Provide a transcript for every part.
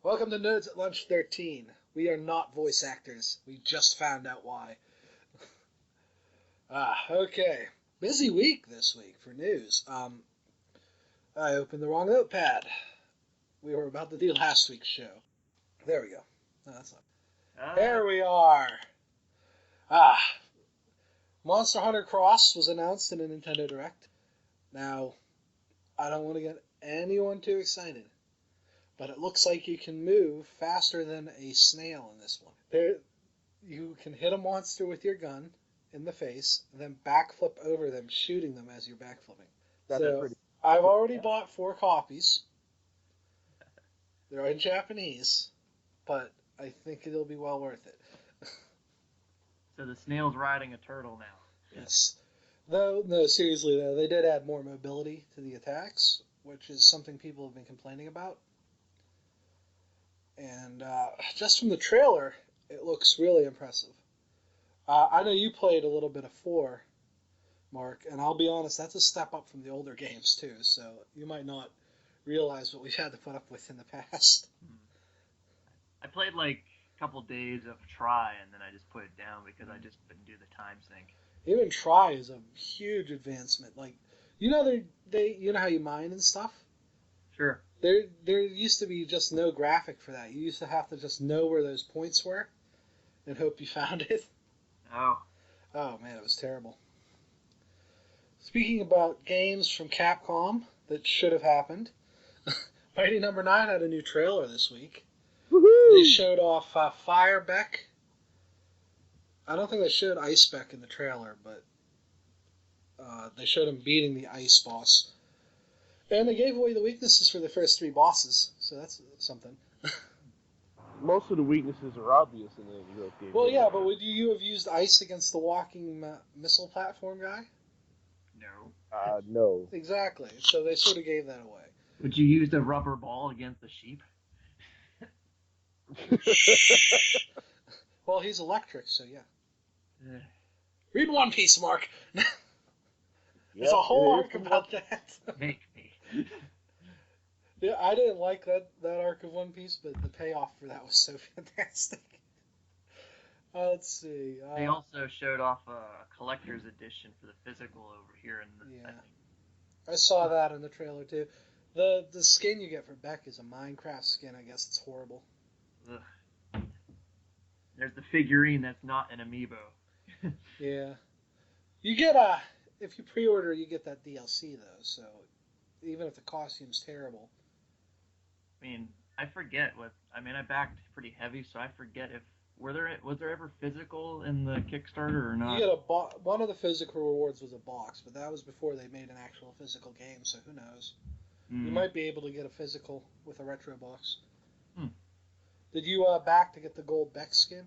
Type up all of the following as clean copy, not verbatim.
Welcome to Nerds at Lunch 13. We are not voice actors. We just found out why. Okay. Busy week this week for news. I opened the wrong notepad. We were about to do last week's show. There we go. No, that's not. There we are. Monster Hunter Cross was announced in a Nintendo Direct. Now, I don't want to get anyone too excited, but it looks like you can move faster than a snail in this one. You can hit a monster with your gun in the face, and then backflip over them, shooting them as you're backflipping. I've already bought 4 copies. They're in Japanese, but I think it'll be well worth it. So the snail's riding a turtle now. Yes. No, seriously though, they did add more mobility to the attacks, which is something people have been complaining about. And just from the trailer, it looks really impressive. I know you played a little bit of 4, Mark, and I'll be honest, that's a step up from the older games too, so you might not realize what we've had to put up with in the past. I played like a couple days of Try, and then I just put it down because I just couldn't do the time sync. Even Try is a huge advancement. Like, you know you know how you mine and stuff? Sure. There used to be just no graphic for that. You used to have to just know where those points were and hope you found it. Oh man, it was terrible. Speaking about games from Capcom that should have happened, Mighty No. 9 had a new trailer this week. Woohoo! They showed off Fire Beck. I don't think they showed Ice Beck in the trailer, but they showed him beating the ice boss. And they gave away the weaknesses for the first 3 bosses, so that's something. Most of the weaknesses are obvious in the game. Well, yeah, but would you have used ice against the walking missile platform guy? No. No. Exactly, so they sort of gave that away. Would you use the rubber ball against the sheep? Well, he's electric, so yeah. Read One Piece, Mark. There's a whole arc about that. Make me. Yeah, I didn't like that arc of One Piece, but the payoff for that was so fantastic. Let's see. They also showed off a collector's edition for the physical over here in the. Yeah, I saw that in the trailer too. The skin you get for Beck is a Minecraft skin. I guess it's horrible. Ugh. There's the figurine that's not an amiibo. Yeah, you get if you pre-order, you get that DLC though. So even if the costume's terrible. I mean, I forget what. I mean, I backed pretty heavy, so I forget if was there ever physical in the Kickstarter or not? You get one of the physical rewards was a box, but that was before they made an actual physical game. So who knows? You might be able to get a physical with a retro box. Did you back to get the gold Beck skin?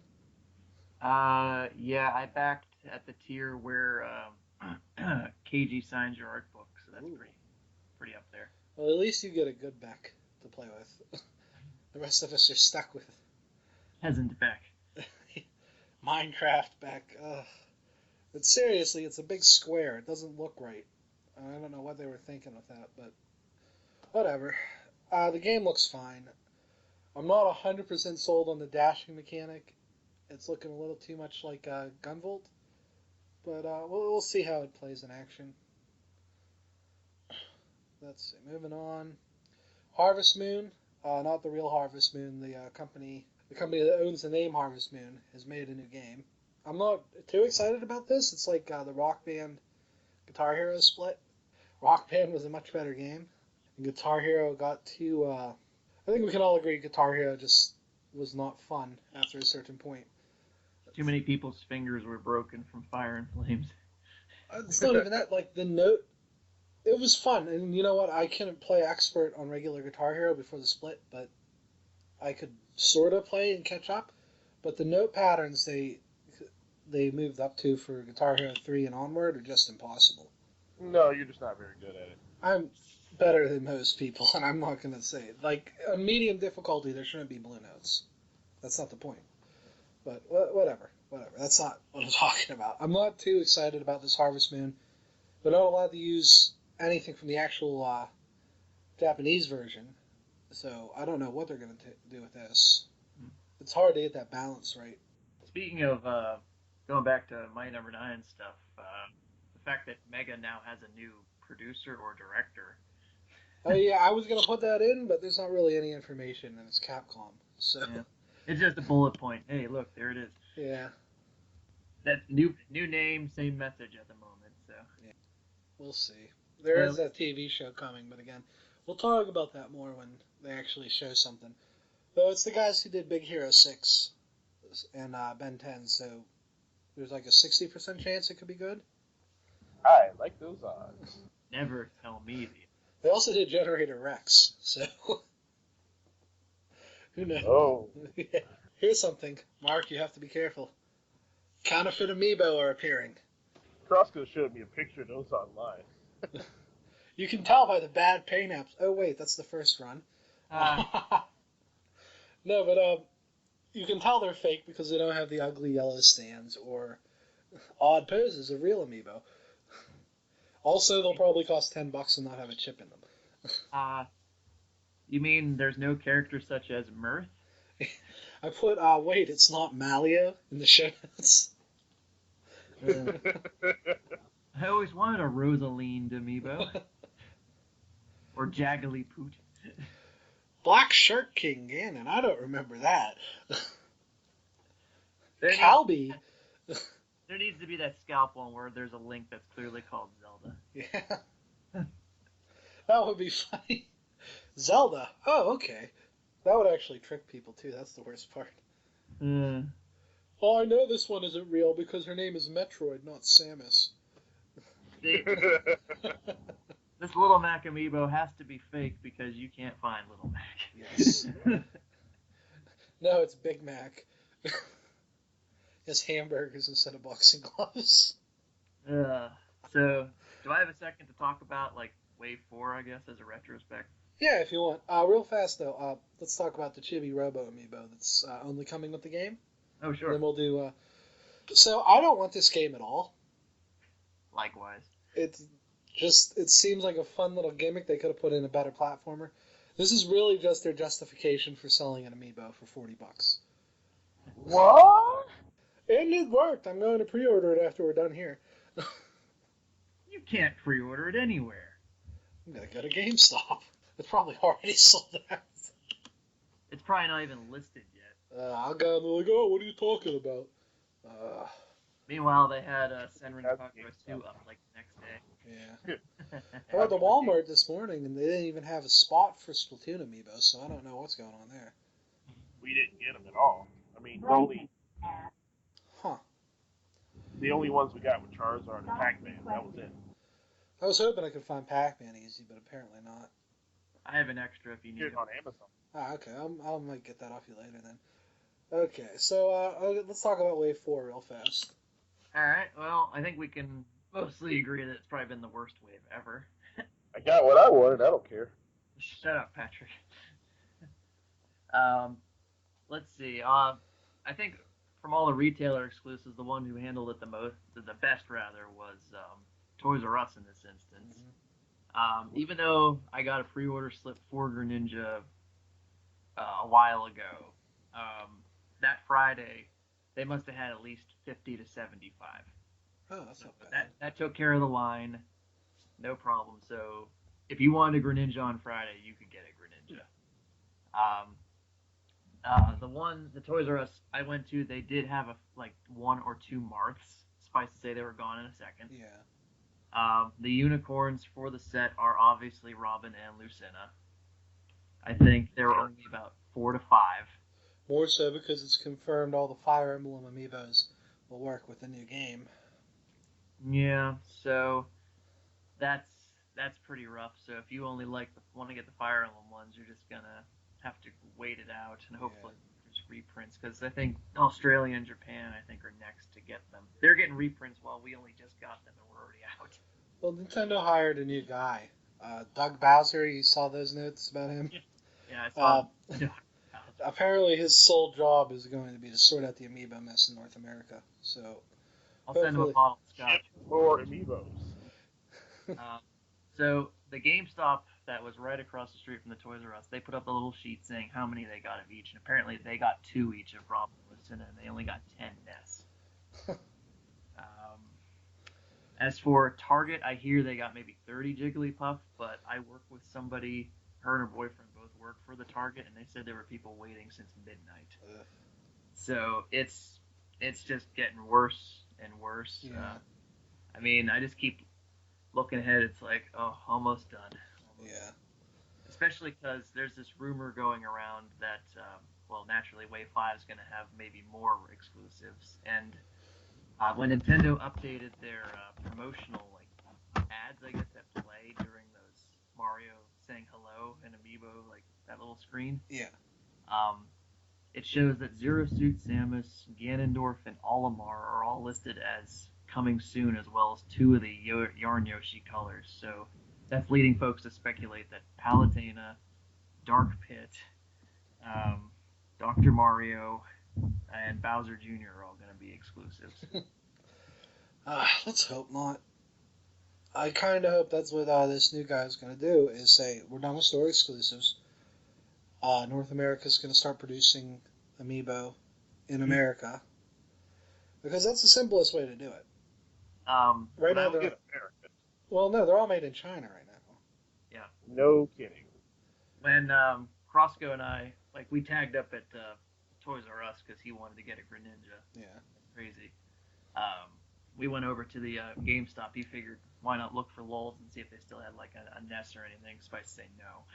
Yeah, I backed at the tier where KG signs your art book, so that's pretty up there. Well, at least you get a good Beck to play with. The rest of us are stuck with Peasant Beck. Minecraft Beck. But seriously, it's a big square. It doesn't look right. I don't know what they were thinking with that, but whatever. The game looks fine. I'm not 100% sold on the dashing mechanic. It's looking a little too much like Gunvolt, but we'll see how it plays in action. Let's see. Moving on. Harvest Moon, not the real Harvest Moon. The company that owns the name Harvest Moon has made a new game. I'm not too excited about this. It's like the Rock Band Guitar Hero split. Rock Band was a much better game. And Guitar Hero got too. I think we can all agree Guitar Hero just was not fun after a certain point. Too many people's fingers were broken from Fire and Flames. It's not even that. Like, the note, it was fun. And you know what? I couldn't play expert on regular Guitar Hero before the split, but I could sort of play and catch up. But the note patterns they moved up to for Guitar Hero 3 and onward are just impossible. No, you're just not very good at it. I'm better than most people, and I'm not going to say it. Like, a medium difficulty, there shouldn't be blue notes. That's not the point. But whatever. That's not what I'm talking about. I'm not too excited about this Harvest Moon. We're not allowed to use anything from the actual Japanese version. So I don't know what they're going to do with this. It's hard to get that balance right. Speaking of going back to my number 9 stuff, the fact that Mega now has a new producer or director. Oh yeah, I was going to put that in, but there's not really any information, and it's Capcom. So Yeah. It's just a bullet point. Hey, look, there it is. yeah. That new name, same message at the moment. So Yeah. We'll see. There is a TV show coming, but again, we'll talk about that more when they actually show something. Though it's the guys who did Big Hero 6 and Ben 10, so there's like a 60% chance it could be good. I like those odds. never tell me the. They also did Generator Rex, so who knows? Oh. Here's something, Mark. You have to be careful. Counterfit Amiibo are appearing. Crossco showed me a picture of those online. You can tell by the bad paint apps. Oh wait, that's the first run. No, but you can tell they're fake because they don't have the ugly yellow stands or odd poses of real Amiibo. Also, they'll probably cost $10 and not have a chip in them. You mean there's no characters such as Mirth? I put, wait, it's not Malio in the show notes. I always wanted a Rosaline Amiibo. Or Jaggly Poot. Black Shirt King Ganon, I don't remember that. There Calby. There needs to be that scalp one where there's a link that's clearly called Zelda. Yeah. That would be funny. Zelda. Oh, okay. That would actually trick people, too. That's the worst part. Well, I know this one isn't real because her name is Metroid, not Samus. This Little Mac amiibo has to be fake because you can't find Little Mac. Yes. No, it's Big Mac. He has hamburgers instead of boxing gloves. So, do I have a second to talk about, like, Wave 4, I guess, as a retrospect? Yeah, if you want. Real fast, though, let's talk about the Chibi Robo amiibo that's only coming with the game. Oh, sure. And then we'll do... So, I don't want this game at all. Likewise. It seems like a fun little gimmick they could have put in a better platformer. This is really just their justification for selling an amiibo for $40. What? And it worked. I'm going to pre-order it after we're done here. You can't pre-order it anywhere. I'm going to go to GameStop. It's probably already sold out. It's probably not even listed yet. I'll go and they're like, oh, what are you talking about? Meanwhile, they had Senran Kagura 2 up like the next day. Yeah. I went to Walmart this morning and they didn't even have a spot for Splatoon amiibo, so I don't know what's going on there. We didn't get them at all. I mean, the only ones we got were Charizard and Pac-Man. That was it. I was hoping I could find Pac-Man easy, but apparently not. I have an extra if you need Get it. it on Amazon. Okay. I might get that off you later then. Okay, so let's talk about Wave 4 real fast. Alright, well, I think we can mostly agree that it's probably been the worst wave ever. I got what I wanted. I don't care. Shut up, Patrick. Let's see. I think from all the retailer exclusives, the one who handled it the best rather, was Toys R Us in this instance. Mm-hmm. Even though I got a pre-order slip for Greninja a while ago, that Friday they must have had at least 50 to 75. Oh, that's not bad. That took care of the line, no problem. So if you wanted a Greninja on Friday, you could get a Greninja. The Toys R Us I went to, they did have one or two Marths. Suffice to say, they were gone in a second. Yeah. The unicorns for the set are obviously Robin and Lucina. I think there were only about 4 to 5. More so because it's confirmed all the Fire Emblem amiibos will work with the new game. Yeah, so that's pretty rough. So if you only want to get the Fire Emblem ones, you're just gonna have to wait it out and hopefully there's reprints, because I think Australia and Japan are next to get them. They're getting reprints while we only just got them and we're already out. Well, Nintendo hired a new guy, Doug Bowser. You saw those notes about him? Yeah, I saw. Apparently, his sole job is going to be to sort out the amiibo mess in North America. So I'll send him a bottle of scotch. Or amiibos. So the GameStop that was right across the street from the Toys R Us, they put up a little sheet saying how many they got of each, and apparently they got 2 each of Rob and Lucinda, and they only got 10 Ness. As for Target, I hear they got maybe 30 Jigglypuff, but I work with somebody, her and her boyfriend both work for the Target, and they said there were people waiting since midnight. So it's just getting worse and worse. Yeah. I mean, I just keep looking ahead. It's like, oh, almost done. Yeah. Especially because there's this rumor going around that, well, naturally, Wave 5 is going to have maybe more exclusives. And when Nintendo updated their promotional ads, I guess, that play during those Mario saying hello and Amiibo, like that little screen. Yeah. It shows that Zero Suit Samus, Ganondorf, and Olimar are all listed as coming soon, as well as 2 of the Yarn Yoshi colors. So that's leading folks to speculate that Palutena, Dark Pit, Dr. Mario, and Bowser Jr. are all going to be exclusives. Let's hope not. I kind of hope that's what this new guy is going to do, is say, we're done with store exclusives. North America is going to start producing Amiibo in America. Because that's the simplest way to do it. Right now, they're... Well, no, they're all made in China right now. Yeah. No kidding. When Crosco and I, we tagged up at Toys R Us because he wanted to get a Greninja. Yeah. Crazy. We went over to the GameStop. He figured, why not look for lulz and see if they still had a Ness or anything. Spice say no.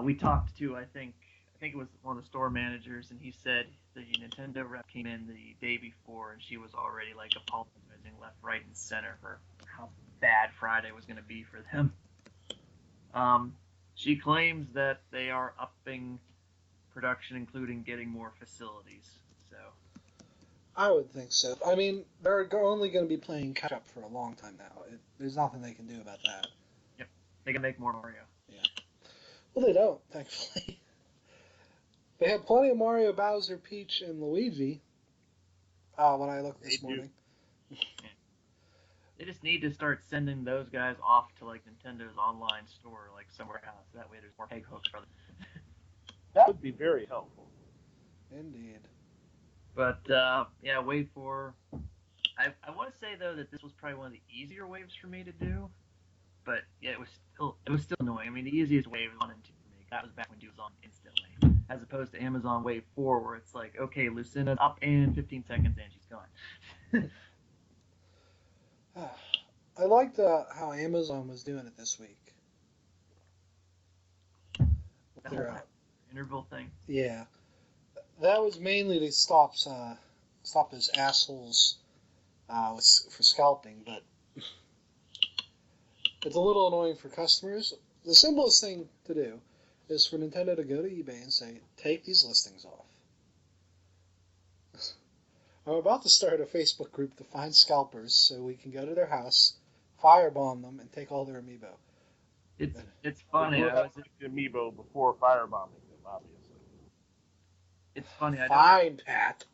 We talked to, I think it was one of the store managers, and he said the Nintendo rep came in the day before, and she was already apologizing left, right, and center for how bad Friday was going to be for them. She claims that they are upping production, including getting more facilities. So I would think so. I mean, they're only going to be playing catch-up for a long time now. There's nothing they can do about that. Yep. They can make more Mario. Yeah. Well, they don't, thankfully. They had plenty of Mario, Bowser, Peach, and Luigi when I looked this morning. They just need to start sending those guys off to Nintendo's online store, somewhere else. That way there's more peg hooks for them. That would be very helpful. Indeed. But, yeah, Wave 4. I want to say, though, that this was probably one of the easier waves for me to do. But, yeah, it was still annoying. I mean, the easiest wave was 1 and 2 for me. That was back when it was on instantly. As opposed to Amazon Wave 4, where it's like, okay, Lucinda's up in 15 seconds and she's gone. I liked how Amazon was doing it this week. That interval thing. Yeah. That was mainly to stop those assholes for scalping, but it's a little annoying for customers. The simplest thing to do is for Nintendo to go to eBay and say, take these listings off. I'm about to start a Facebook group to find scalpers so we can go to their house, firebomb them, and take all their Amiibo. It's funny. I was the Amiibo before firebombing them, obviously. It's funny. Fine, Pat.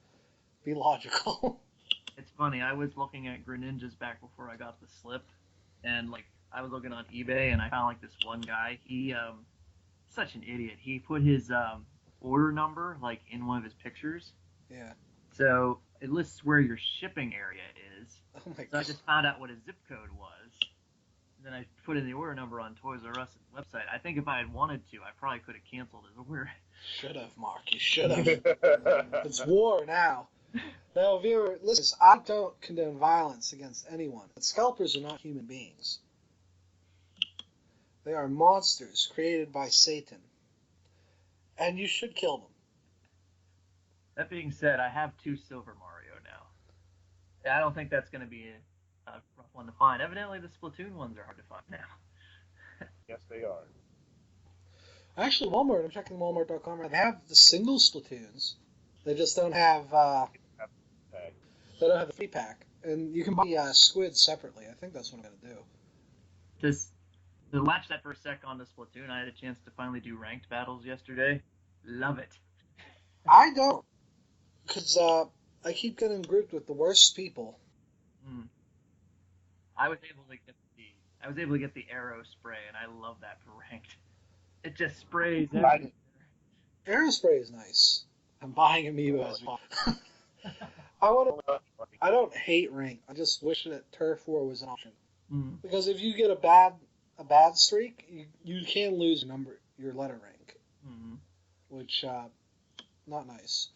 Be logical. It's funny. I was looking at Greninjas back before I got the slip, and I was looking on eBay, and I found this one guy. He such an idiot. He put his order number in one of his pictures. Yeah. So it lists where your shipping area is. Oh my So God. I just found out what his zip code was. Then I put in the order number on Toys R Us website. I think if I had wanted to, I probably could have canceled his order. Should have, Mark. You should have. It's war now. Now, viewer, listen, I don't condone violence against anyone, but scalpers are not human beings. They are monsters created by Satan. And you should kill them. That being said, I have 2 Silver Mario now. I don't think that's going to be a rough one to find. Evidently, the Splatoon ones are hard to find now. Yes, they are. Actually, Walmart, I'm checking Walmart.com, they have the single Splatoons. They just don't have, they don't have the free pack. And you can buy Squid separately. I think that's what I'm going to do. To latch that for a sec on the Splatoon, I had a chance to finally do ranked battles yesterday. Love it. I don't. Because I keep getting grouped with the worst people. I was able to get I was able to get the arrow spray, and I love that for ranked. It just sprays I everything. didn't. Aerospray is nice. I'm buying Amiibo as well. I don't hate rank. I just wish that Turf War was an option. Mm. Because if you get a bad streak, you can lose your letter rank, Mm-hmm. which not nice.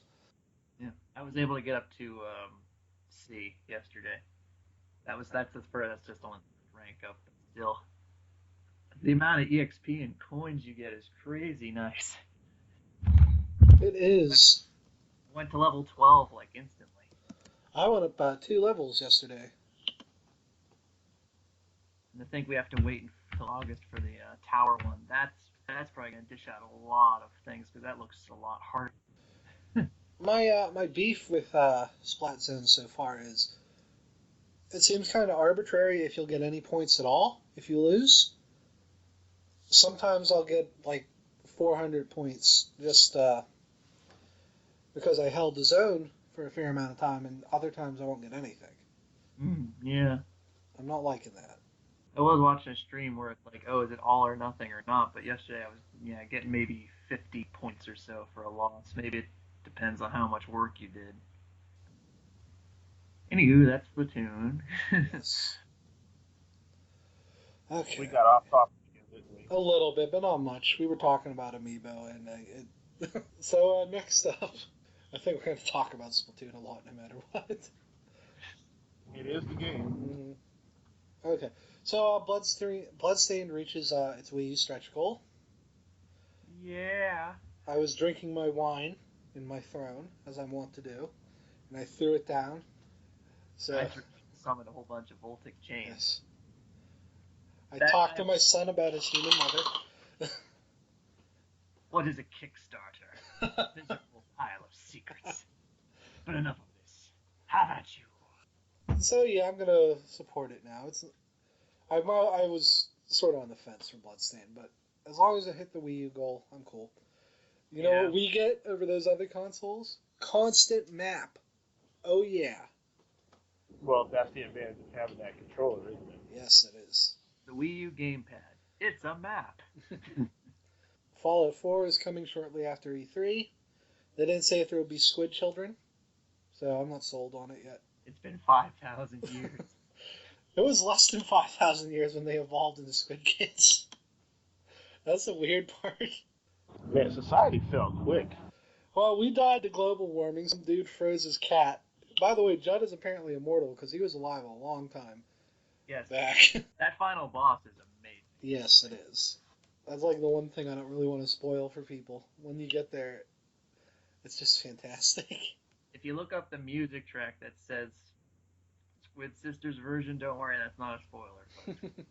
Yeah, I was able to get up to C yesterday. That's just on rank up, but still, the amount of EXP and coins you get is crazy nice. It is. I went to level 12 like instantly. I went up 2 levels yesterday. And I think we have to wait until August for the tower one. That's probably gonna dish out a lot of things because that looks a lot harder. My beef with Spaltoon so far is it seems kind of arbitrary if you'll get any points at all if you lose. Sometimes I'll get like 400 points just because I held the zone for a fair amount of time, and other times I won't get anything. Yeah. I'm not liking that. I was watching a stream where it's like, oh, is it all or nothing or not? But yesterday I was getting maybe 50 points or so for a loss. Maybe it depends on how much work you did. Anywho, that's Splatoon. Yes. Okay. We got off topic again, didn't we? A little bit, but not much. We were talking about Amiibo, and so next up, I think we're going to talk about Splatoon a lot, no matter what. It is the game. Okay, so Bloodstained reaches its Wiiu Stretch goal. Yeah. I was drinking my wine in my throne, as I'm wont to do, and I threw it down. So I summoned a whole bunch of Voltic chains. yes. I talked to my son about his human mother. What is a Kickstarter? A physical pile of secrets. But enough of this. How about you? So yeah, I'm gonna support it now. I was sort of on the fence for Bloodstained, but as long as I hit the Wii U goal, I'm cool. You know what we get over those other consoles? Constant map. Oh yeah. Well, that's the advantage of having that controller, isn't it? Yes, it is. The Wii U gamepad. It's a map. Fallout 4 is coming shortly after E3. They didn't say if there would be Squid children, so I'm not sold on it yet. It's been 5,000 years. It was less than 5,000 years when they evolved into Squid Kids. That's the weird part. Man, society fell quick. Well, we died to global warming. Some dude froze his cat. By the way, Judd is apparently immortal because he was alive a long time Yes. back. That final boss is amazing. Yes, it is. That's like the one thing I don't really want to spoil for people. When you get there, it's just fantastic. If you look up the music track that says Squid Sisters version, don't worry, that's not a spoiler. But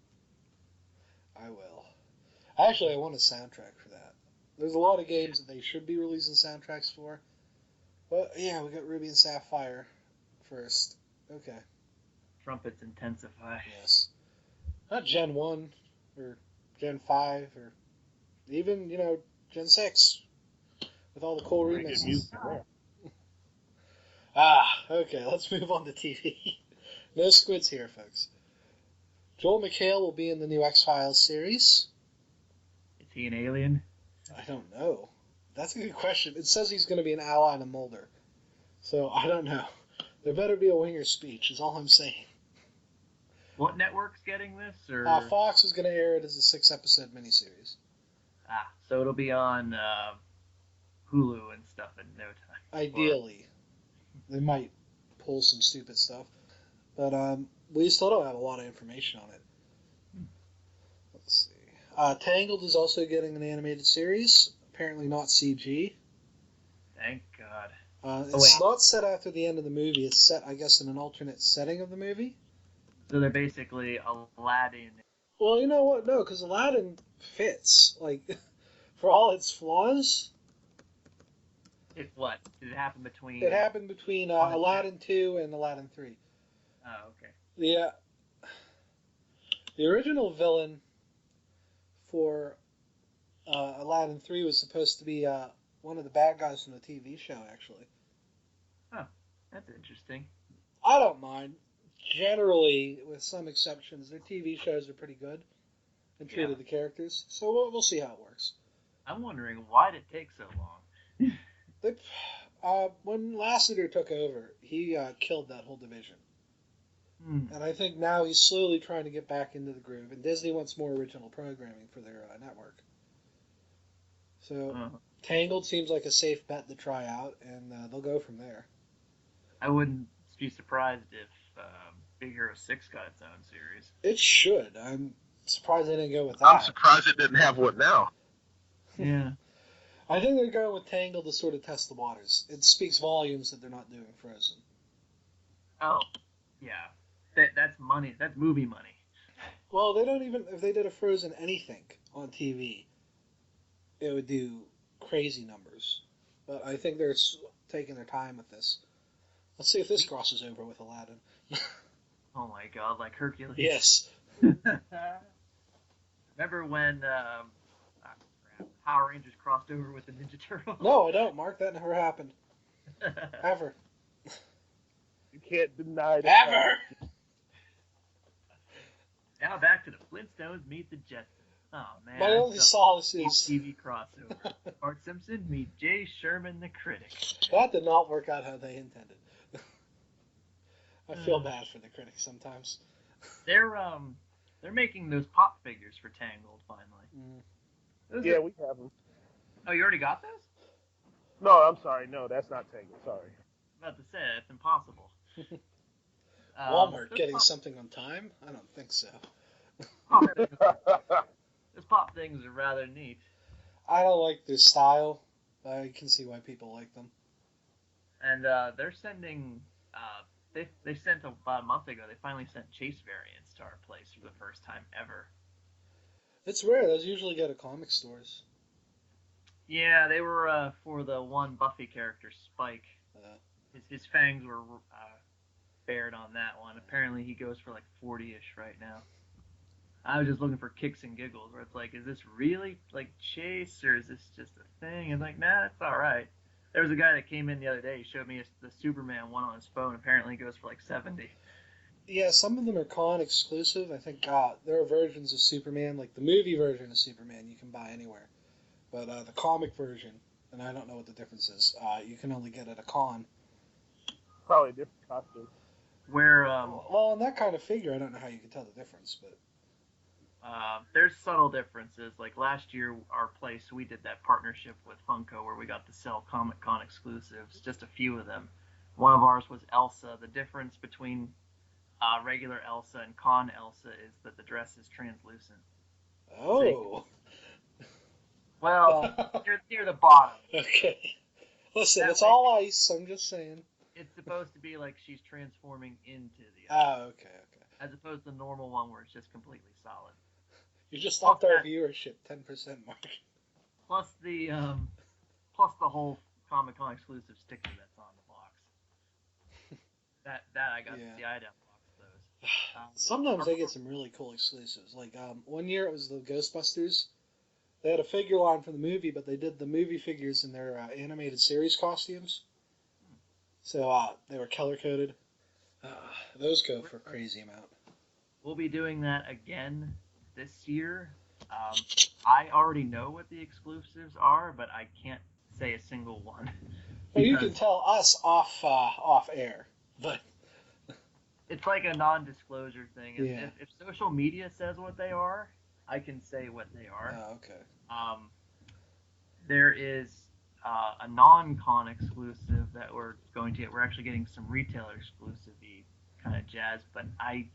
I will. Actually, I want a soundtrack for that. There's a lot of games that they should be releasing soundtracks for. But yeah, we got Ruby and Sapphire first. Okay. trumpets intensify. Yes. Not Gen 1 or Gen 5 or even, Gen 6 with all the cool Pretty good remixes. music there. Okay, let's move on to TV. No Squids here, folks. Joel McHale will be in the new X-Files series. Is he an alien? I don't know. That's a good question. It says he's going to be an ally to Mulder. So, I don't know. There better be a winger speech, is all I'm saying. What network's getting this? Or Fox is going to air it as a 6-episode miniseries. So it'll be on Hulu and stuff in no time. Ideally. They might pull some stupid stuff. But we still don't have a lot of information on it. Let's see. Tangled is also getting an animated series. Apparently not CG. Thank God. It's not set after the end of the movie. It's set, I guess, in an alternate setting of the movie. So they're basically Aladdin. Well, you know what? No, because Aladdin fits. Like, for all its flaws. It's what? Did it happen between? It happened between Aladdin 2 and Aladdin 3. Oh, okay. The original villain for Aladdin 3 was supposed to be one of the bad guys from the TV show, actually. Oh, that's interesting. I don't mind. generally, with some exceptions, their TV shows are pretty good and true Yeah. to the characters. So we'll see how it works. I'm wondering why did it take so long. They, when Lasseter took over, he killed that whole division. And I think now he's slowly trying to get back into the groove, and Disney wants more original programming for their network. So Tangled seems like a safe bet to try out, and they'll go from there. I wouldn't be surprised if Big Hero 6 got its own series. It should. I'm surprised they didn't go with that. I'm surprised it didn't have one now. Yeah. I think they're going with Tangled to sort of test the waters. It speaks volumes that they're not doing Frozen. Oh, yeah. That's money. That's movie money. Well, they don't even... If they did a Frozen anything on TV, it would do crazy numbers. But I think they're taking their time with this. Let's see if this crosses over with Aladdin. Oh my god, like Hercules. Yes. Remember when Power Rangers crossed over with the Ninja Turtles? No, I don't, Mark. That never happened. Ever. You can't deny that. Ever! Now back to the Flintstones meet the Jetsons. Oh man. My only solace is... TV crossover. Bart Simpson meet Jay Sherman the Critic. That did not work out how they intended. I feel bad for the critics sometimes. They're making those pop figures for Tangled finally. Yeah, we have them. Oh, you already got those? No, I'm sorry. No, that's not Tangled. Sorry. I was about to say it's impossible. Walmart getting something on time? I don't think so. Those pop things are rather neat. I don't like their style. I can see why people like them. And they're sending. They sent about a month ago. They finally sent chase variants to our place for the first time ever. It's rare. Those usually go to comic stores. Yeah, they were for the one Buffy character, Spike. His fangs were bared on that one. Apparently, he goes for like 40-ish right now. I was just looking for kicks and giggles, where it's like, is this really like chase, or is this just a thing? And like, nah, it's all right. There was a guy that came in the other day. He showed me the Superman one on his phone. Apparently, it goes for like 70. Yeah, some of them are con exclusive. I think there are versions of Superman, like the movie version of Superman, you can buy anywhere. But the comic version, and I don't know what the difference is, you can only get at a con. Probably a different costume. Where well, in that kind of figure, I don't know how you can tell the difference, but there's subtle differences. Like last year, our place, we did that partnership with Funko where we got to sell Comic Con exclusives, just a few of them. One of ours was Elsa. The difference between regular Elsa and Con Elsa is that the dress is translucent. oh. Well, near the bottom. Okay. Listen, That it's way- all ice, I'm just saying. It's supposed to be like she's transforming into the Oh, okay. as opposed to the normal one where it's just completely solid. You just upped our Okay. viewership 10%, Mark. Plus the whole Comic Con exclusive sticker that's on the box. that I got Yeah. to see. I didn't box those. Sometimes they get some really cool exclusives. Like, one year it was the Ghostbusters. They had a figure line from the movie, but they did the movie figures in their animated series costumes. So they were color-coded. Those go for a crazy amount. We'll be doing that again this year. I already know what the exclusives are, but I can't say a single one. Well, you can tell us off air, but It's like a non-disclosure thing. Yeah. If social media says what they are, I can say what they are. oh, okay. There is a non-con exclusive that we're going to get. We're actually getting some retailer exclusive-y kind of jazz, but I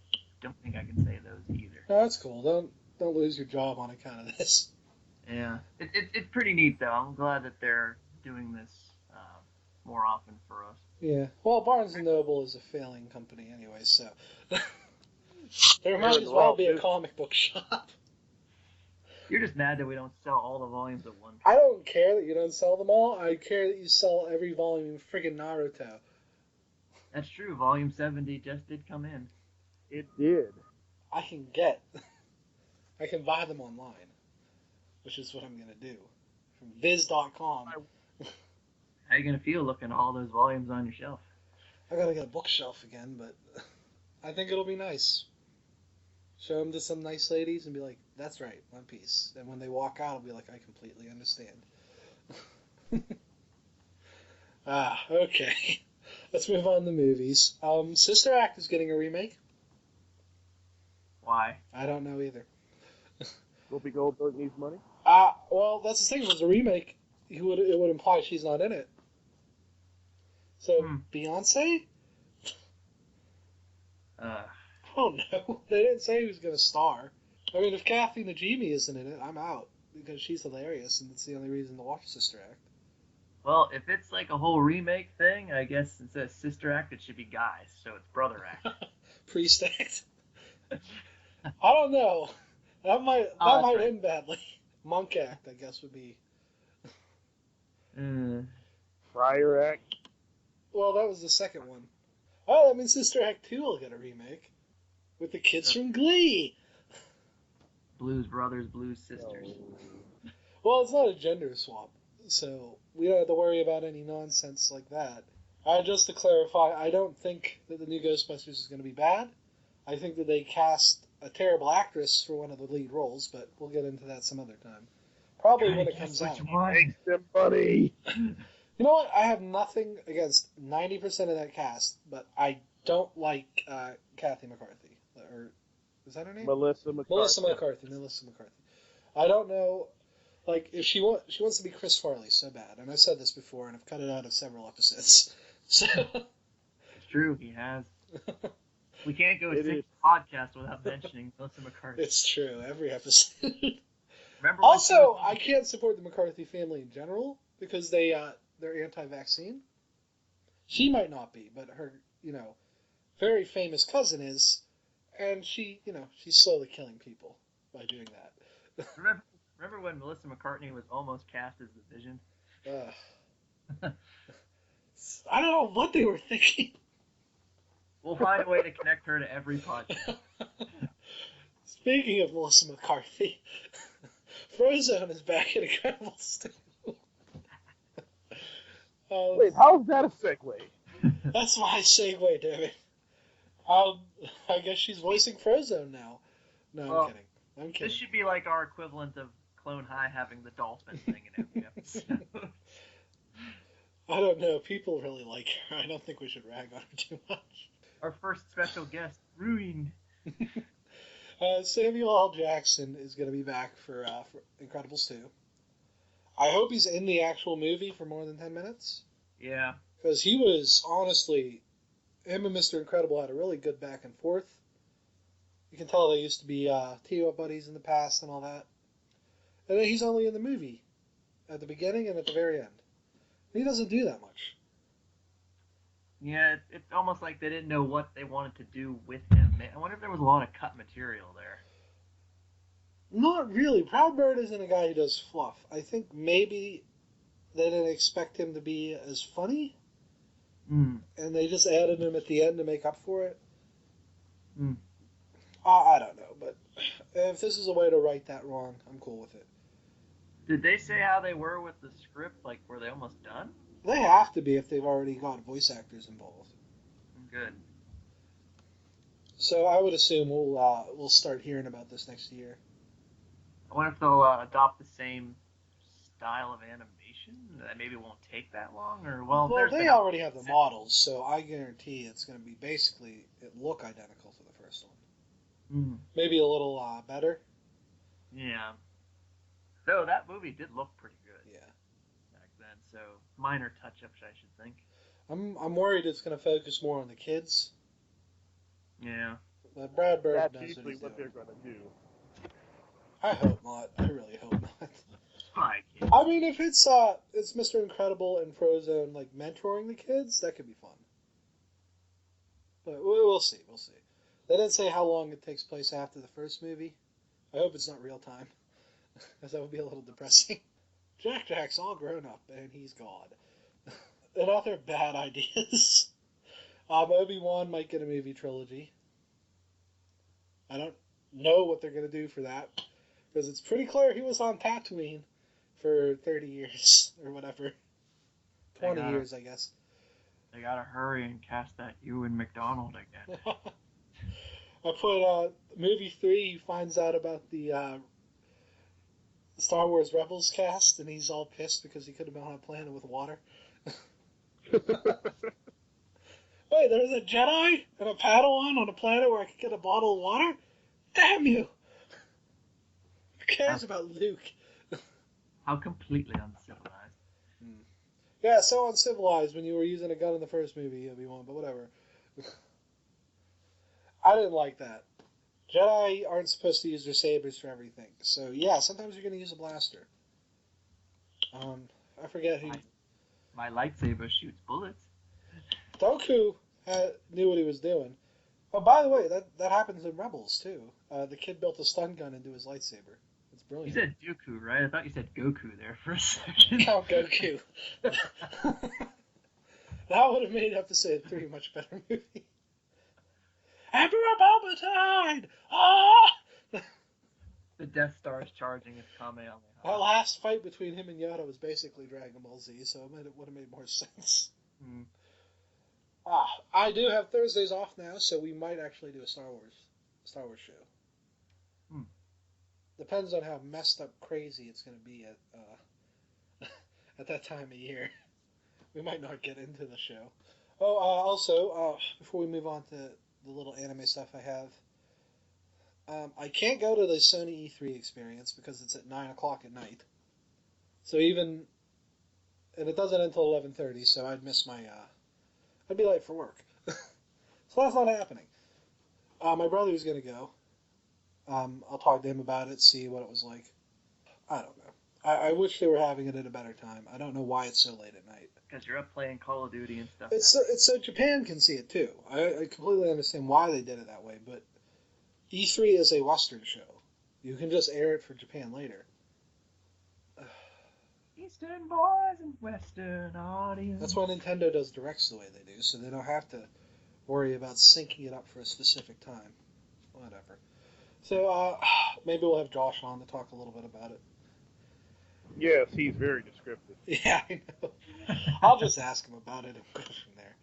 don't think I can say those either. No, that's cool. Don't lose your job on account of this. Yeah, it's pretty neat though. I'm glad that they're doing this more often for us. Yeah. Well, Barnes & Noble is a failing company anyway, so there might as well be a comic book shop. You're just mad that we don't sell all the volumes at one time. I don't care that you don't sell them all. I care that you sell every volume of friggin' Naruto. That's true. Volume 70 just did come in. It did. I can buy them online, which is what I'm going to do. From Viz.com. How you gonna feel looking at all those volumes on your shelf? I got to get a bookshelf again, but I think it'll be nice. Show them to some nice ladies and be like, that's right, One Piece. And when they walk out, I'll be like, I completely understand. Okay. Let's move on to movies. Sister Act is getting a remake. Why? I don't know either. Whoopi Goldberg needs money. Well, that's the thing. If it's a remake, it would imply she's not in it. So, Beyonce? Oh no, they didn't say who's going to star. I mean, if Kathy Najimy isn't in it, I'm out. Because she's hilarious, and it's the only reason to watch Sister Act. Well, if it's like a whole remake thing, I guess instead of Sister Act, it should be guys, so it's Brother Act. Priest Act? I don't know. That might end badly. Monk Act, I guess, would be... Friar Act. Well, that was the second one. Oh, that means Sister Act 2 will get a remake. With the kids from Glee. Blues Brothers, Blues Sisters. Well, it's not a gender swap, so we don't have to worry about any nonsense like that. Just to clarify, I don't think that the new Ghostbusters is going to be bad. I think that they cast a terrible actress for one of the lead roles, but we'll get into that some other time. Probably when it comes out. Makes them funny. You know what? I have nothing against 90% of that cast, but I don't like Kathy McCarthy. Or is that her name? Melissa McCarthy. Melissa McCarthy. I don't know. Like, if she wants to be Chris Farley so bad, and I've said this before, and I've cut it out of several episodes. So it's true, he has. We can't go a sixth podcast without mentioning Melissa McCarthy. It's true, every episode. Remember? Also, I can't support the McCarthy family in general because they're anti-vaccine. She might not be, but her very famous cousin is, and she's slowly killing people by doing that. Remember when Melissa McCartney was almost cast as the Vision? I don't know what they were thinking. We'll find a way to connect her to every podcast. Speaking of Melissa McCarthy, Frozone is back in Incredibles 2. Wait, how's that a segue? That's my segue, David. I guess she's voicing Frozone now. No, I'm kidding. This should be like our equivalent of Clone High having the dolphin thing in every episode. I don't know. People really like her. I don't think we should rag on her too much. Our first special guest, ruined. Samuel L. Jackson is going to be back for Incredibles 2. I hope he's in the actual movie for more than 10 minutes. Yeah. Because he was, honestly, him and Mr. Incredible had a really good back and forth. You can tell they used to be team-up buddies in the past and all that. And then he's only in the movie at the beginning and at the very end. He doesn't do that much. Yeah, it's almost like they didn't know what they wanted to do with him. I wonder if there was a lot of cut material there. Not really. Proud Bird isn't a guy who does fluff. I think maybe they didn't expect him to be as funny. And they just added him at the end to make up for it. I don't know, but if this is a way to right that wrong, I'm cool with it. Did they say how they were with the script? Like, were they almost done? They have to be if they've already got voice actors involved. Good. So I would assume we'll start hearing about this next year. I wonder if they'll adopt the same style of animation. That maybe won't take that long, or well they already have the models, so I guarantee it's going to be basically look identical to the first one. Maybe a little better. Yeah. Though that movie did look pretty good. Yeah. Back then, so minor touch-ups, I should think. I'm worried it's going to focus more on the kids. Yeah. But Brad Bird That's knows usually what they're doing. going to do. I hope not. I really hope not. Spy Kids. I mean, if it's Mr. Incredible and Frozone like mentoring the kids, that could be fun. But we'll see. We'll see. They didn't say how long it takes place after the first movie. I hope it's not real time, because that would be a little depressing. Jack's all grown up, and he's God. And other bad ideas. Obi-Wan might get a movie trilogy. I don't know what they're going to do for that, because it's pretty clear he was on Tatooine for 30 years, or whatever. 20 years, I guess. They gotta hurry and cast that Ewan McDonald again. I put movie 3. He finds out about the Star Wars Rebels cast, and he's all pissed because he could have been on a planet with water. Wait, there's a Jedi and a Padawan on a planet where I could get a bottle of water? Damn you! Who cares about Luke? How completely uncivilized. Yeah, so uncivilized when you were using a gun in the first movie, Obi-Wan, but whatever. I didn't like that. Jedi aren't supposed to use their sabers for everything. So, yeah, sometimes you're going to use a blaster. I forget who... My lightsaber shoots bullets. Dooku knew what he was doing. Oh, by the way, that happens in Rebels, too. The kid built a stun gun into his lightsaber. It's brilliant. You said Dooku, right? I thought you said Goku there for a second. Count Goku. That would have made Episode 3 a much better movie. Emperor Palpatine! Ah! The Death Star is charging its Kamehameha. That last fight between him and Yoda was basically Dragon Ball Z, so it would have made more sense. Hmm. I do have Thursdays off now, so we might actually do a Star Wars show. Depends on how messed up crazy it's going to be at that time of year. We might not get into the show. Oh, also, before we move on to the little anime stuff I have, I can't go to the Sony E3 experience because it's at 9 o'clock at night. So and it doesn't end until 11:30, so I'd miss I'd be late for work. So that's not happening. My brother was going to go. I'll talk to him about it, see what it was like. I don't know. I wish they were having it at a better time. I don't know why it's so late at night. Because you're up playing Call of Duty and stuff. It's so Japan can see it too. I completely understand why they did it that way, but E3 is a Western show. You can just air it for Japan later. Eastern boys and Western audience. That's why Nintendo does directs the way they do, so they don't have to worry about syncing it up for a specific time. Whatever. So maybe we'll have Josh on to talk a little bit about it. Yes, he's very descriptive. Yeah, I know. I'll just ask him about it and go from there.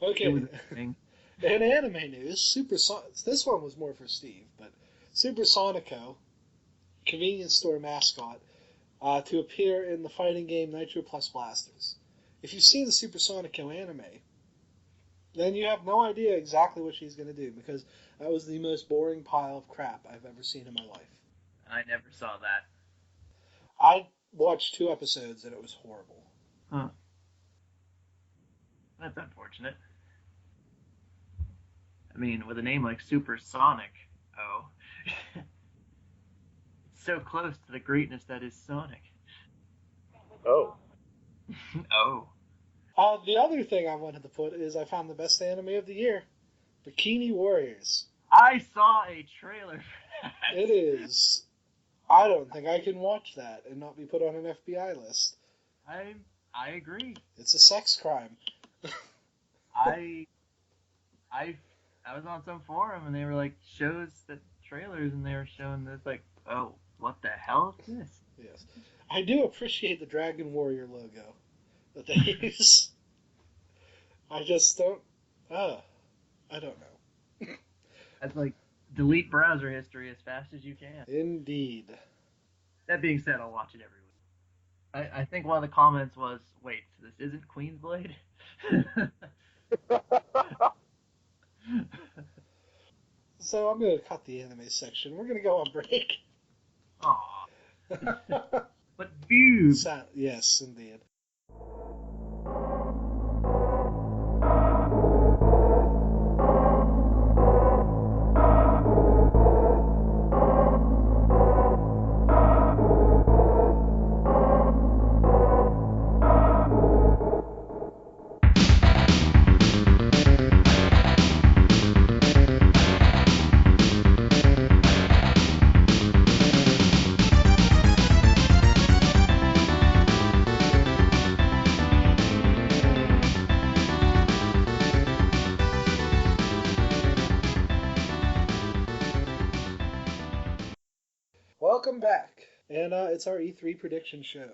Okay. In anime news, this one was more for Steve, but Super Sonico, convenience store mascot, to appear in the fighting game Nitro Plus Blasters. If you've seen the Super Sonico anime, then you have no idea exactly what she's going to do, because that was the most boring pile of crap I've ever seen in my life. I never saw that. I watched 2 episodes and it was horrible. Huh. That's unfortunate. I mean, with a name like Super Sonic, it's so close to the greatness that is Sonic. Oh. Oh. The other thing I wanted to put is I found the best anime of the year, Bikini Warriors. I saw a trailer for that. It is. I don't think I can watch that and not be put on an FBI list. I agree. It's a sex crime. I was on some forum and they were like shows the trailers and they were showing this like, oh, what the hell is this? Yes. I do appreciate the Dragon Warrior logo that they use. I just don't I don't know. That's like delete browser history as fast as you can. Indeed. That being said, I'll watch it every week. I think one of the comments was, wait, so this isn't Queensblade? So I'm going to cut the anime section. We're going to go on break. Aww. But views. Yes, indeed. Welcome back, and it's our E3 prediction show.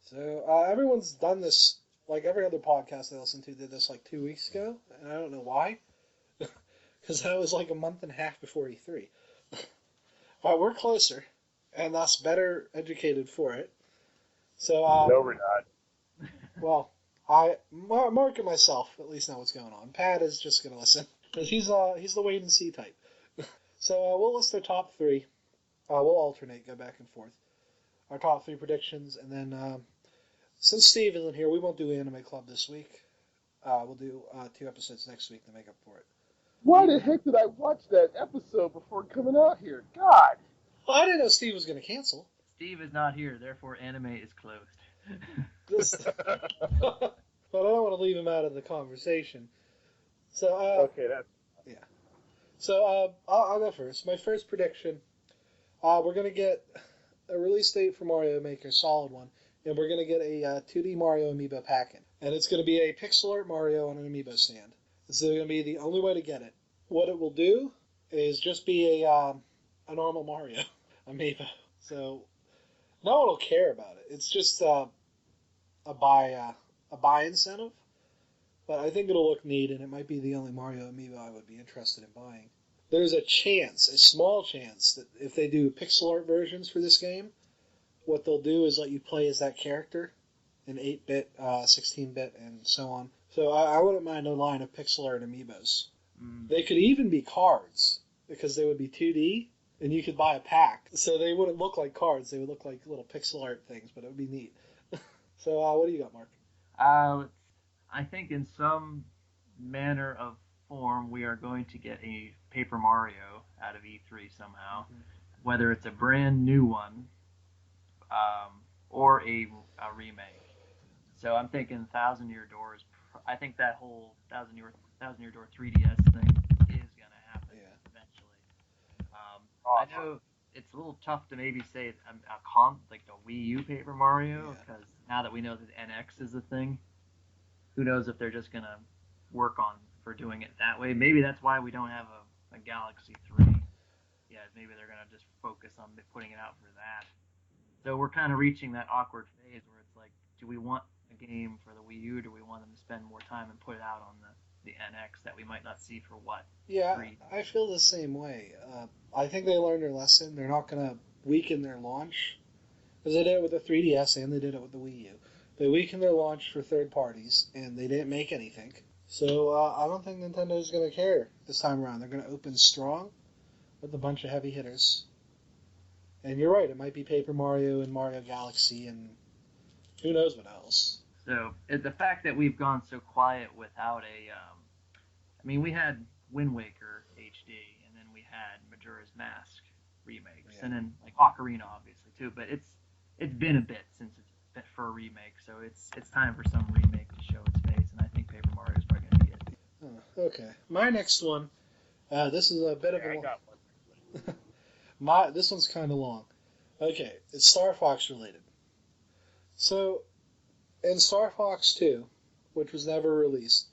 So everyone's done this, like every other podcast I listen to did this like 2 weeks ago, and I don't know why, because that was like a month and a half before E3. But we're closer, and thus better educated for it. So, No, we're not. well, Mark and myself at least know what's going on. Pat is just gonna listen because he's the wait and see type. So we'll list our top three. We'll alternate, go back and forth. Our top three predictions, and then since Steve isn't here, we won't do Anime Club this week. We'll do 2 episodes next week to make up for it. Why the heck did I watch that episode before coming out here? God. Well, I didn't know Steve was going to cancel. Steve is not here, therefore anime is closed. But I don't want to leave him out of the conversation. So Okay, that's... yeah. So I'll go first. My first prediction: we're going to get a release date for Mario Maker, solid one, and we're going to get a 2D Mario amiibo pack-in, and it's going to be a pixel art Mario on an amiibo stand. This is going to be the only way to get it. What it will do is just be a normal Mario amiibo. So no one will care about it. It's just a buy incentive. But I think it'll look neat, and it might be the only Mario amiibo I would be interested in buying. There's a chance, a small chance, that if they do pixel art versions for this game, what they'll do is let you play as that character in 8-bit, 16-bit, and so on. So I wouldn't mind a line of pixel art amiibos. They could even be cards, because they would be 2D, and you could buy a pack. So they wouldn't look like cards, they would look like little pixel art things, but it would be neat. So what do you got, Mark? I think in some manner of form we are going to get a Paper Mario out of E3 somehow, whether it's a brand new one or a remake. So I'm thinking Thousand Year Doors. I think that whole Thousand Year Door 3DS thing is gonna happen eventually. I know it's a little tough to maybe say it's like the Wii U Paper Mario, because now that we know that NX is a thing, who knows if they're just gonna work on for doing it that way. Maybe that's why we don't have a Galaxy 3. Yeah, maybe they're gonna just focus on putting it out for that. So we're kind of reaching that awkward phase where it's like, do we want a game for the Wii U? Do we want them to spend more time and put it out on the NX that we might not see for what? Yeah, I feel the same way. I think they learned their lesson. They're not going to weaken their launch, because they did it with the 3DS and they did it with the Wii U. They weakened their launch for third parties, and they didn't make anything. So I don't think Nintendo's going to care this time around. They're going to open strong with a bunch of heavy hitters. And you're right, it might be Paper Mario and Mario Galaxy and who knows what else. So the fact that we've gone so quiet without we had Wind Waker HD, and then we had Majora's Mask remakes, and then like Ocarina obviously too. But it's been a bit since it's been for a remake, so it's time for some remake to show its face, and I think Paper Mario is probably gonna be it. Oh, okay, my next one. This is a bit of a. I got one. This one's kind of long. Okay, it's Star Fox related. So, in Star Fox 2, which was never released,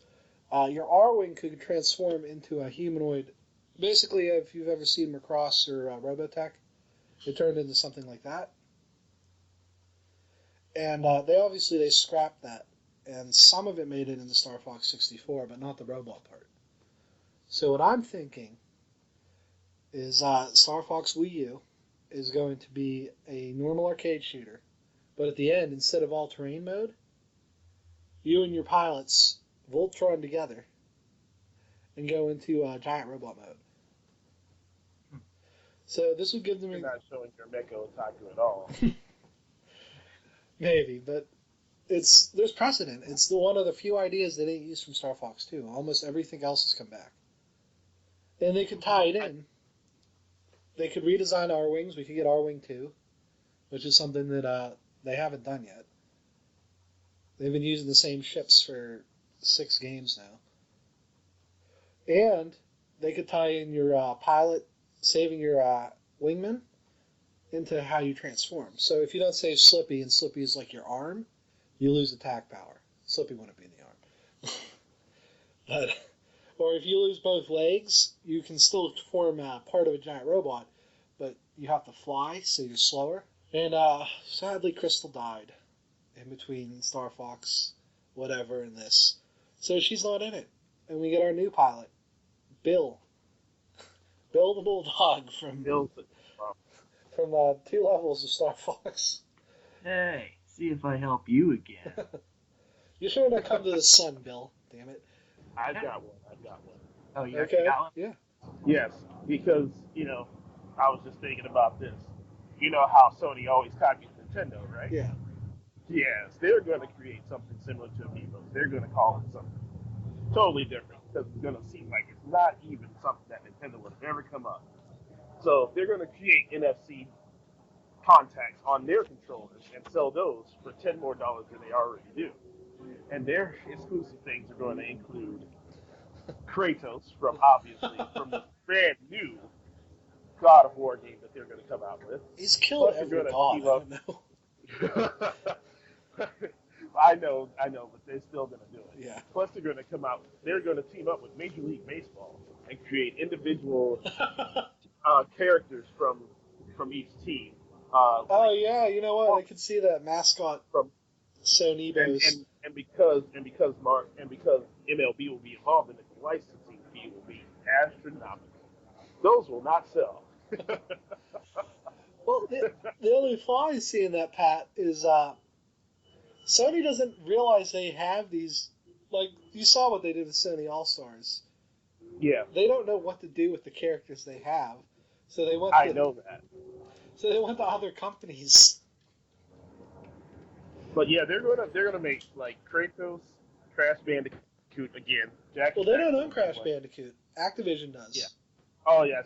your R-Wing could transform into a humanoid. Basically, if you've ever seen Macross or Robotech, it turned into something like that. And they scrapped that, and some of it made it into Star Fox 64, but not the robot part. So what I'm thinking is Star Fox Wii U is going to be a normal arcade shooter, but at the end, instead of all-terrain mode, you and your pilots Voltron together and go into giant robot mode. So this would give them... You're not showing your Mecha Otaku at all. Maybe, but there's precedent. It's one of the few ideas they didn't use from Star Fox 2. Almost everything else has come back. And they could tie it in. They could redesign R-Wings. We could get R-Wing 2, which is something that they haven't done yet. They've been using the same ships for 6 games now. And they could tie in your pilot saving your wingman into how you transform. So if you don't save Slippy, and Slippy is like your arm, you lose attack power. Slippy wouldn't be in the arm. Or if you lose both legs, you can still form part of a giant robot, but you have to fly, so you're slower. And sadly, Crystal died in between Star Fox, whatever, and this. So she's not in it. And we get our new pilot, Bill. Bill the Bulldog from Bill's 2 levels of Star Fox. Hey, see if I help you again. You shouldn't have come to the sun, Bill. Damn it. I've got one. Oh, you Okay. actually got one? Yeah. Yes, because, I was just thinking about this. You know how Sony always copies Nintendo, right? Yeah. Yes, they're going to create something similar to Amiibo. They're going to call it something totally different because it's going to seem like it's not even something that Nintendo would have ever come up. So they're going to create NFC contacts on their controllers and sell those for $10 more than they already do. And their exclusive things are going to include Kratos from the brand new God of War game that they're going to come out with. He's killed every god. I don't know. I know, but they're still going to do it. Yeah. Plus, they're going to team up with Major League Baseball and create individual characters from each team. Oh yeah, you know what? I could see that mascot from Sonibos. and because MLB will be involved in it, the licensing fee will be astronomical. Those will not sell. Well, the only flaw I see in that, Pat, is Sony doesn't realize they have these. Like, you saw what they did with Sony All Stars. Yeah, They don't know what to do with the characters they have, so they went. I know that. So they went to other companies. But yeah, they're gonna make like Kratos, Crash Bandicoot again. Well, they don't own Crash Bandicoot. Activision does. Yeah. Oh yeah,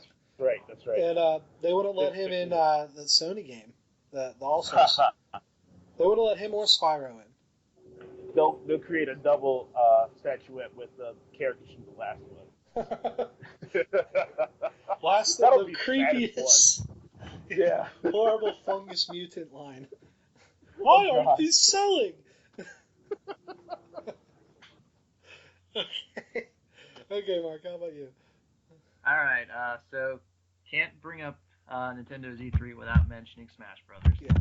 that's right. And they wouldn't let him in the Sony game, the All Stars. They wouldn't let him or Spyro in. They'll create a double statuette with the characters from the last one. Last That'll the be the creepiest, Yeah. horrible fungus mutant line. Why aren't these selling? Okay, Mark, how about you? All right, so can't bring up Nintendo's E3 without mentioning Smash Brothers. Yeah.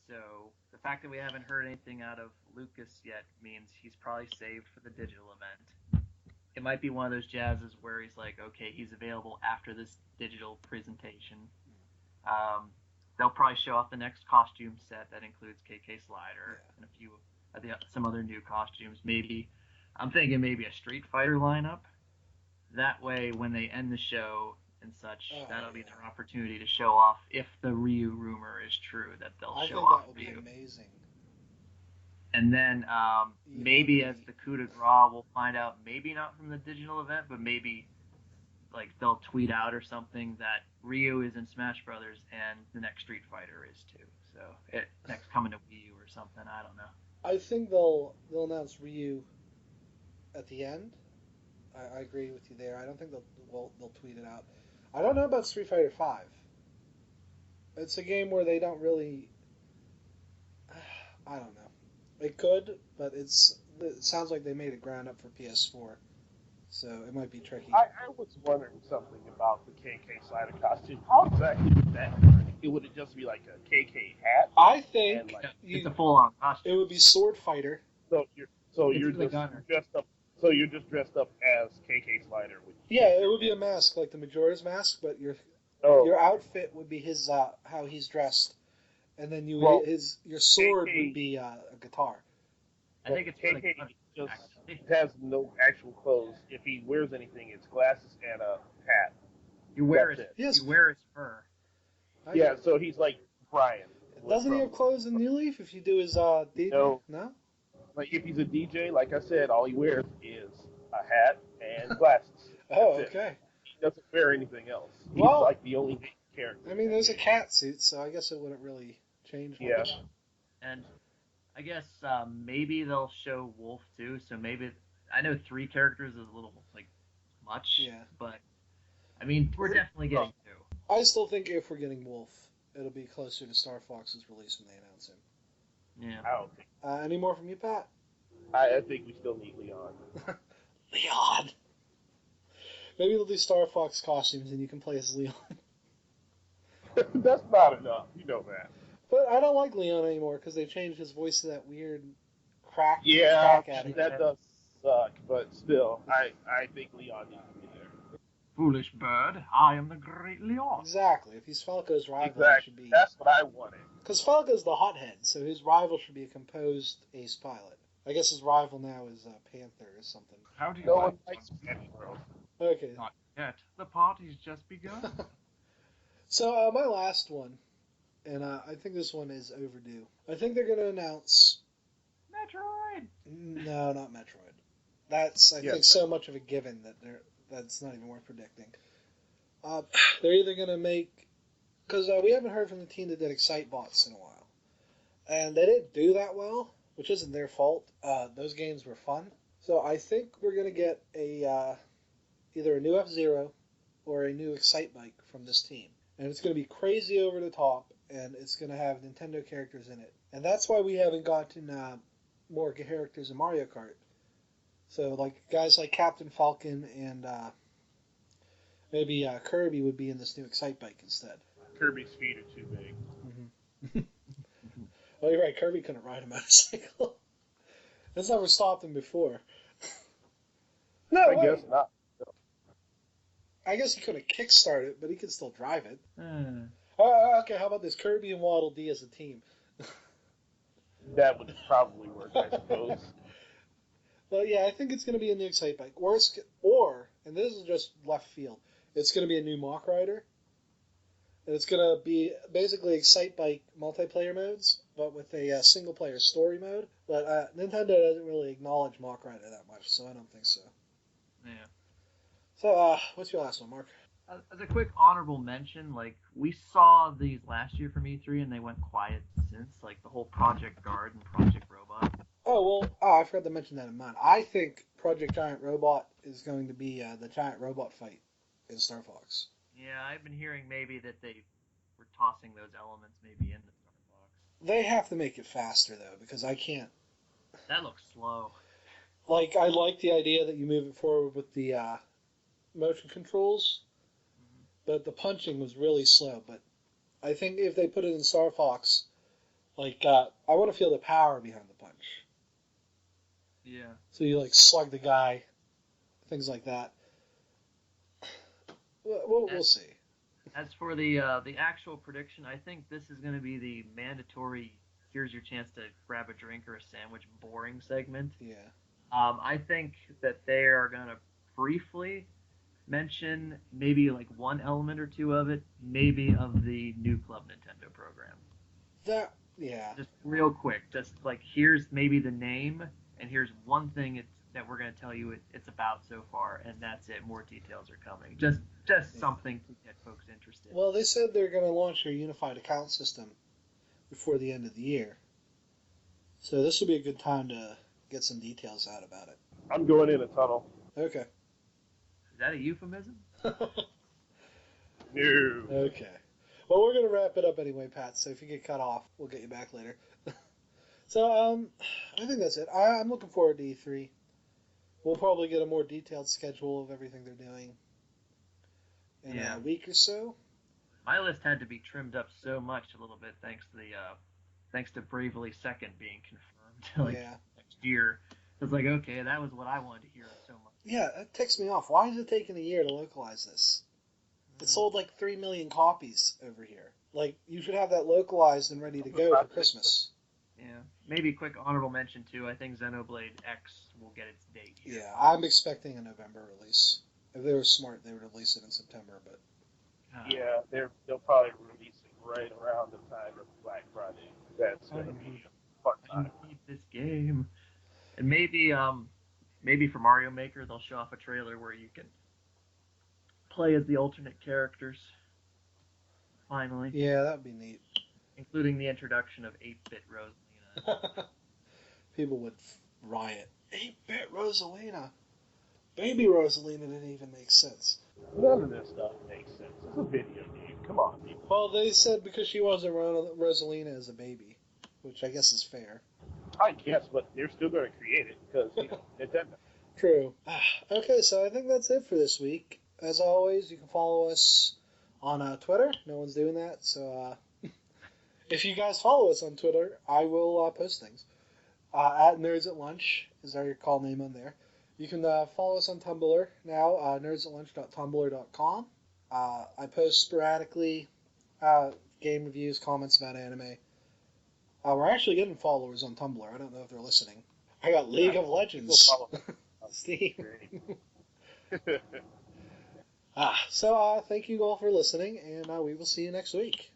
So the fact that we haven't heard anything out of Lucas yet means he's probably saved for the digital event. It might be one of those jazzes where he's like, okay, he's available after this digital presentation. They'll probably show off the next costume set that includes KK Slider and a few some other new costumes. Maybe I'm thinking maybe a Street Fighter lineup. That way, when they end the show and such, that'll be their opportunity to show off if the Ryu rumor is true that they'll show off Ryu. I think that would be amazing. And then maybe as the coup de grace, we'll find out, maybe not from the digital event, but maybe like they'll tweet out or something that Ryu is in Smash Brothers and the next Street Fighter is too. So next coming to Wii U or something. I don't know. I think they'll announce Ryu at the end. I agree with you there. I don't think they'll tweet it out. I don't know about Street Fighter V. It's a game where they don't really. I don't know. It could, but it sounds like they made it ground up for PS4, so it might be tricky. I was wondering something about the KK Slider costume. How exactly would that work? Would it just be like a KK hat? I think it's a full-on costume. It would be Sword Fighter. So you're just dressed up as KK Slider. Yeah, it would be a mask like the Majora's Mask, but your outfit would be his how he's dressed, and then your sword would be a guitar. I think it's KK just has no actual clothes. If he wears anything, it's glasses and a hat. You wear his fur. Yeah, so he's like Brian. Doesn't he have clothes in New Leaf if you do his DJ? No? Like if he's a DJ, like I said, all he wears is a hat and glasses. Okay. He doesn't wear anything else. He's like the only character. I mean, there's a cat suit, so I guess it wouldn't really change much. Yeah. And I guess maybe they'll show Wolf too. So maybe I know 3 characters is a little much. Yeah. But I mean, we're definitely getting 2. I still think if we're getting Wolf, it'll be closer to Star Fox's release when they announce him. Yeah. I don't think. Any more from you, Pat? I think we still need Leon. Leon. Maybe they'll do Star Fox costumes and you can play as Leon. That's not enough. You know that. But I don't like Leon anymore because they changed his voice to that weird crack. Yeah, crack that does suck. But still, I think Leon needs to be there. Foolish bird, I am the great Leon. Exactly. If he's Falco's rival, he should Exactly. be. That's what I wanted. Because Falco's the hothead, so his rival should be a composed ace pilot. I guess his rival now is Panther or something. How do you No like one likes Candy World. Okay. Not yet. The party's just begun. So my last one, and I think this one is overdue. I think they're going to announce. Metroid. No, not Metroid. That's I think so much of a given that that's not even worth predicting. They're either going to make, because we haven't heard from the team that did Excitebots in a while, and they didn't do that well, which isn't their fault. Those games were fun, so I think we're going to get a either a new F-Zero or a new Excitebike from this team, and it's going to be crazy over the top, and it's going to have Nintendo characters in it, and that's why we haven't gotten more characters in Mario Kart. So like guys like Captain Falcon and maybe Kirby would be in this new Excitebike instead. Kirby's feet are too big. Mm-hmm. Oh, you're right. Kirby couldn't ride a motorcycle. That's never stopped him before. No, I guess not. I guess he couldn't kickstart it, but he could still drive it. Okay, how about this? Kirby and Waddle Dee as a team. That would probably work, I suppose. Well, yeah, I think it's going to be a new Excitebike. Or, and this is just left field, it's going to be a new Mach Rider. And it's going to be basically Excitebike multiplayer modes, but with a single-player story mode. But Nintendo doesn't really acknowledge Mach Rider that much, so I don't think so. Yeah. So, what's your last one, Mark? As a quick honorable mention, like, we saw these last year from E3 and they went quiet since, like the whole Project Guard and Project Robot. I forgot to mention that in mine. I think Project Giant Robot is going to be the giant robot fight in Star Fox. Yeah, I've been hearing maybe that they were tossing those elements maybe into Star Fox. They have to make it faster, though, because I can't. That looks slow. Like, I like the idea that you move it forward with the motion controls, but the punching was really slow. But I think if they put it in Star Fox, like, I want to feel the power behind the punch. Yeah. So you, like, slug the guy, things like that. We'll see. As for the actual prediction, I think this is going to be the mandatory, here's your chance to grab a drink or a sandwich boring segment. Yeah. I think that they are going to briefly mention maybe like one element or two of it, maybe of the new Club Nintendo program. Yeah. Just real quick, just like here's maybe the name, and here's one thing that we're going to tell you it's about so far, and that's it. More details are coming. Just something to get folks interested. Well, they said they're going to launch their unified account system before the end of the year. So this will be a good time to get some details out about it. I'm going in a tunnel. Okay. Is that a euphemism? No. Okay. Well, we're going to wrap it up anyway, Pat, so if you get cut off, we'll get you back later. So, I think that's it. I'm looking forward to E3. We'll probably get a more detailed schedule of everything they're doing in a week or so. My list had to be trimmed up so much a little bit thanks to Bravely Second being confirmed next year. It was like, okay, that was what I wanted to hear so much. Yeah, that ticks me off. Why is it taking a year to localize this? It sold like 3 million copies over here. Like, you should have that localized and ready to go for Christmas. Yeah. Maybe a quick honorable mention, too. I think Xenoblade X will get its date here. Yeah, I'm expecting a November release. If they were smart, they would release it in September, but... Yeah, they'll probably release it right around the time of Black Friday. That's going to be a fun time. I need this game. And maybe for Mario Maker, they'll show off a trailer where you can play as the alternate characters. Finally. Yeah, that'd be neat. Including the introduction of 8-bit Rosalina. People would riot. 8-bit Rosalina. Baby Rosalina didn't even make sense. None of this stuff makes sense. It's a video game. Come on, people. Well, they said because she wasn't Rosalina as a baby, which I guess is fair. I guess, but they're still going to create it because, Nintendo. True. Okay, so I think that's it for this week. As always, you can follow us on Twitter. No one's doing that, so if you guys follow us on Twitter, I will post things. At Nerds at Lunch is our call name on there. You can follow us on Tumblr now, nerds@lunch.tumblr.com. I post sporadically game reviews, comments about anime. We're actually getting followers on Tumblr. I don't know if they're listening. I got League of Legends. Steam. So thank you all for listening, and we will see you next week.